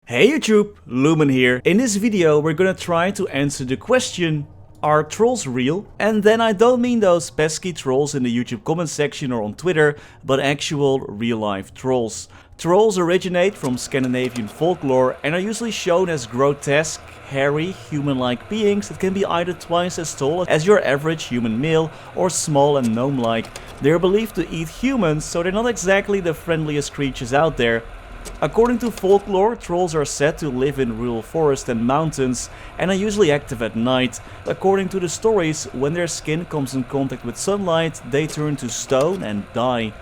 Hey YouTube, Lumen here. In this video we're gonna try to answer the question, are trolls real? And then I don't mean those pesky trolls in the YouTube comment section or on Twitter, but actual real-life trolls. Trolls originate from Scandinavian folklore and are usually shown as grotesque, hairy, human-like beings that can be either twice as tall as your average human male or small and gnome-like. They are believed to eat humans, so they're not exactly the friendliest creatures out there. According to folklore, trolls are said to live in rural forests and mountains and are usually active at night. According to the stories, when their skin comes in contact with sunlight, they turn to stone and die.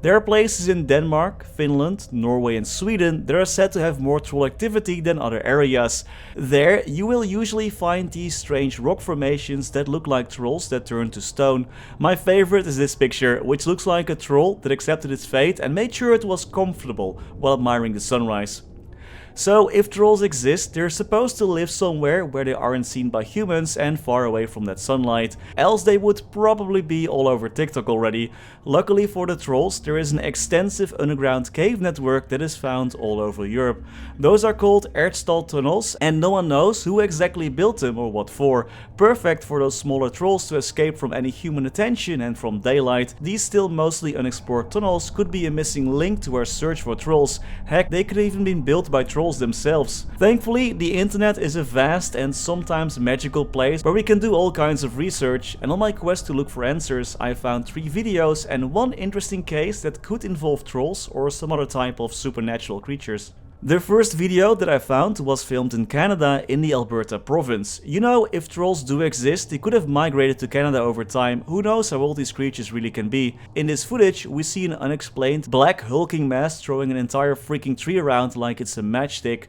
There are places in Denmark, Finland, Norway and Sweden that are said to have more troll activity than other areas. There you will usually find these strange rock formations that look like trolls that turn to stone. My favorite is this picture, which looks like a troll that accepted its fate and made sure it was comfortable while admiring the sunrise. So, if trolls exist, they're supposed to live somewhere where they aren't seen by humans and far away from that sunlight, else they would probably be all over TikTok already. Luckily for the trolls, there is an extensive underground cave network that is found all over Europe. Those are called Erdstall tunnels, and no one knows who exactly built them or what for. Perfect for those smaller trolls to escape from any human attention and from daylight. These still mostly unexplored tunnels could be a missing link to our search for trolls. Heck, they could even be built by trolls themselves. Thankfully, the internet is a vast and sometimes magical place where we can do all kinds of research, and on my quest to look for answers, I found 3 videos and one interesting case that could involve trolls or some other type of supernatural creatures. The first video that I found was filmed in Canada in the Alberta province. You know, if trolls do exist, they could have migrated to Canada over time. Who knows how old these creatures really can be. In this footage, we see an unexplained black hulking mass throwing an entire freaking tree around like it's a matchstick.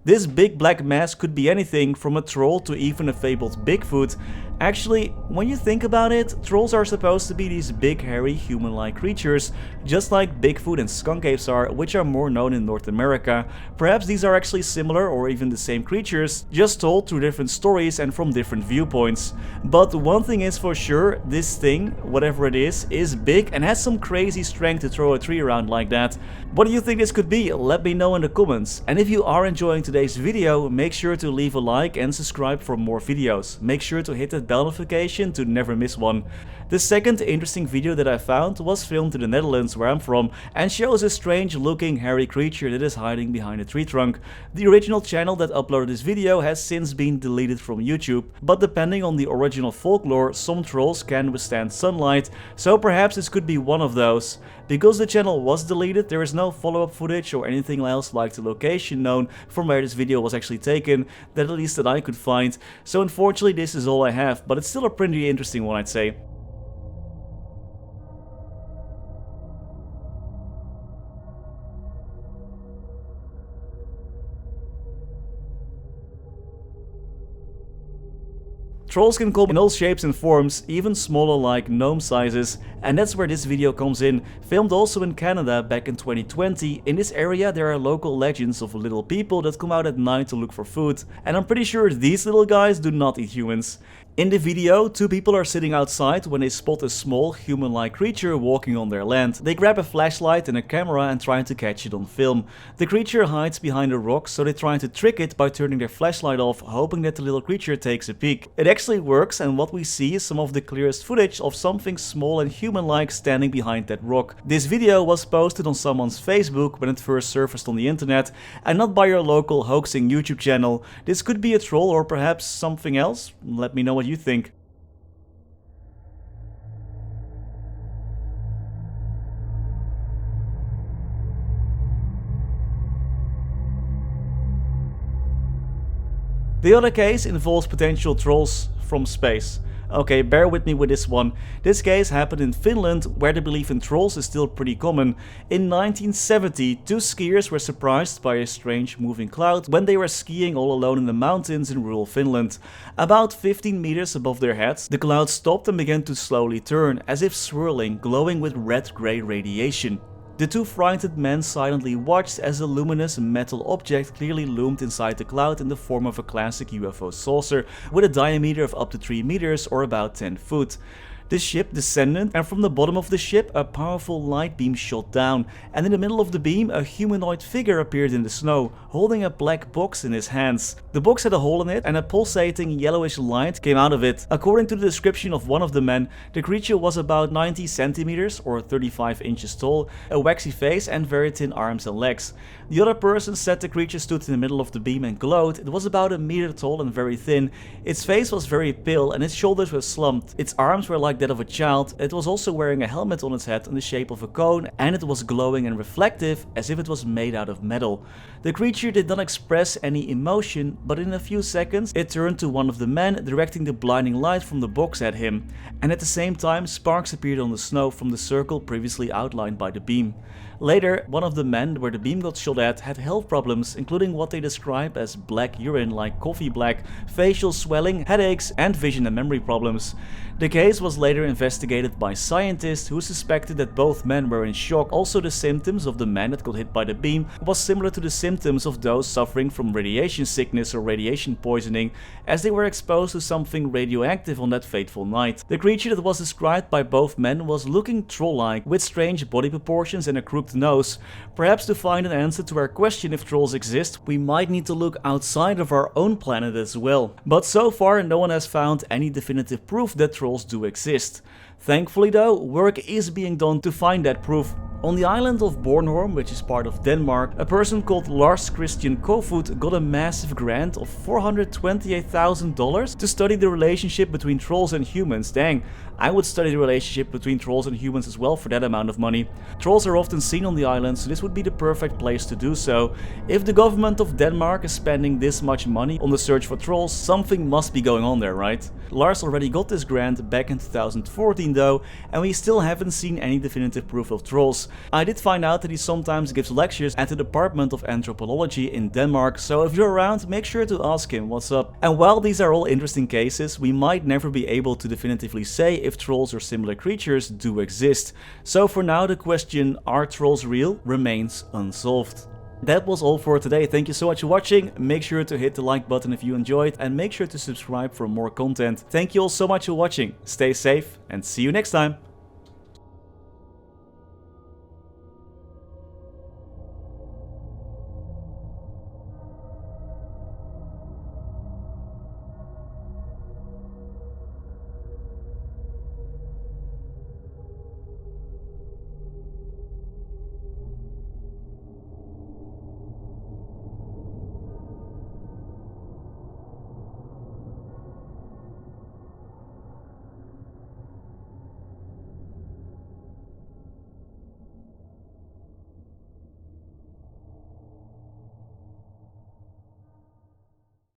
This big black mass could be anything from a troll to even a fabled Bigfoot. Actually, when you think about it, trolls are supposed to be these big, hairy, human-like creatures, just like Bigfoot and skunk apes are, which are more known in North America. Perhaps these are actually similar or even the same creatures, just told through different stories and from different viewpoints. But one thing is for sure, this thing, whatever it is big and has some crazy strength to throw a tree around like that. What do you think this could be? Let me know in the comments. And if you are enjoying today's video, make sure to leave a like and subscribe for more videos. Make sure to hit that bell notification to never miss one. The second interesting video that I found was filmed in the Netherlands, where I'm from, and shows a strange looking hairy creature that is hiding behind a tree trunk. The original channel that uploaded this video has since been deleted from YouTube, but depending on the original folklore, some trolls can withstand sunlight, so perhaps this could be one of those. Because the channel was deleted, there is no follow-up footage or anything else like the location known from where this video was actually taken, that at least that I could find, so unfortunately this is all I have, but it's still a pretty interesting one, I'd say. Trolls can come in all shapes and forms, even smaller like gnome sizes, and that's where this video comes in. Filmed also in Canada back in 2020, in this area there are local legends of little people that come out at night to look for food, and I'm pretty sure these little guys do not eat humans. In the video, 2 people are sitting outside when they spot a small human-like creature walking on their land. They grab a flashlight and a camera and try to catch it on film. The creature hides behind a rock, so they try to trick it by turning their flashlight off, hoping that the little creature takes a peek. It actually works, and what we see is some of the clearest footage of something small and human-like standing behind that rock. This video was posted on someone's Facebook when it first surfaced on the internet, and not by your local hoaxing YouTube channel. This could be a troll or perhaps something else. Let me know what you think. The other case involves potential trolls from space. Okay, bear with me with this one. This case happened in Finland, where the belief in trolls is still pretty common. In 1970, 2 skiers were surprised by a strange moving cloud when they were skiing all alone in the mountains in rural Finland. About 15 meters above their heads, the cloud stopped and began to slowly turn, as if swirling, glowing with red-grey radiation. The 2 frightened men silently watched as a luminous metal object clearly loomed inside the cloud in the form of a classic UFO saucer with a diameter of up to 3 meters or about 10 foot. The ship descended, and from the bottom of the ship a powerful light beam shot down, and in the middle of the beam a humanoid figure appeared in the snow, holding a black box in his hands. The box had a hole in it and a pulsating yellowish light came out of it. According to the description of one of the men, the creature was about 90 centimeters or 35 inches tall, a waxy face and very thin arms and legs. The other person said the creature stood in the middle of the beam and glowed. It was about a meter tall and very thin. Its face was very pale and its shoulders were slumped. Its arms were like that of a child. It was also wearing a helmet on its head in the shape of a cone, and it was glowing and reflective as if it was made out of metal. The creature did not express any emotion, but in a few seconds it turned to one of the men, directing the blinding light from the box at him, and at the same time sparks appeared on the snow from the circle previously outlined by the beam. Later, one of the men where the beam got shot at had health problems, including what they describe as black urine like coffee black, facial swelling, headaches and vision and memory problems. The case was later investigated by scientists who suspected that both men were in shock. Also, the symptoms of the man that got hit by the beam was similar to the symptoms of those suffering from radiation sickness or radiation poisoning, as they were exposed to something radioactive on that fateful night. The creature that was described by both men was looking troll-like, with strange body proportions and a crooked nose. Perhaps to find an answer to our question if trolls exist, we might need to look outside of our own planet as well. But so far no one has found any definitive proof that trolls do exist. Thankfully though, work is being done to find that proof. On the island of Bornholm, which is part of Denmark, a person called Lars Christian Kofoed got a massive grant of $428,000 to study the relationship between trolls and humans. Dang, I would study the relationship between trolls and humans as well for that amount of money. Trolls are often seen on the island, so this would be the perfect place to do so. If the government of Denmark is spending this much money on the search for trolls, something must be going on there, right? Lars already got this grant back in 2014 though, and we still haven't seen any definitive proof of trolls. I did find out that he sometimes gives lectures at the Department of Anthropology in Denmark, so if you're around, make sure to ask him what's up. And while these are all interesting cases, we might never be able to definitively say if trolls or similar creatures do exist. So for now, the question, are trolls real, remains unsolved. That was all for today. Thank you so much for watching. Make sure to hit the like button if you enjoyed, and make sure to subscribe for more content. Thank you all so much for watching. Stay safe and see you next time.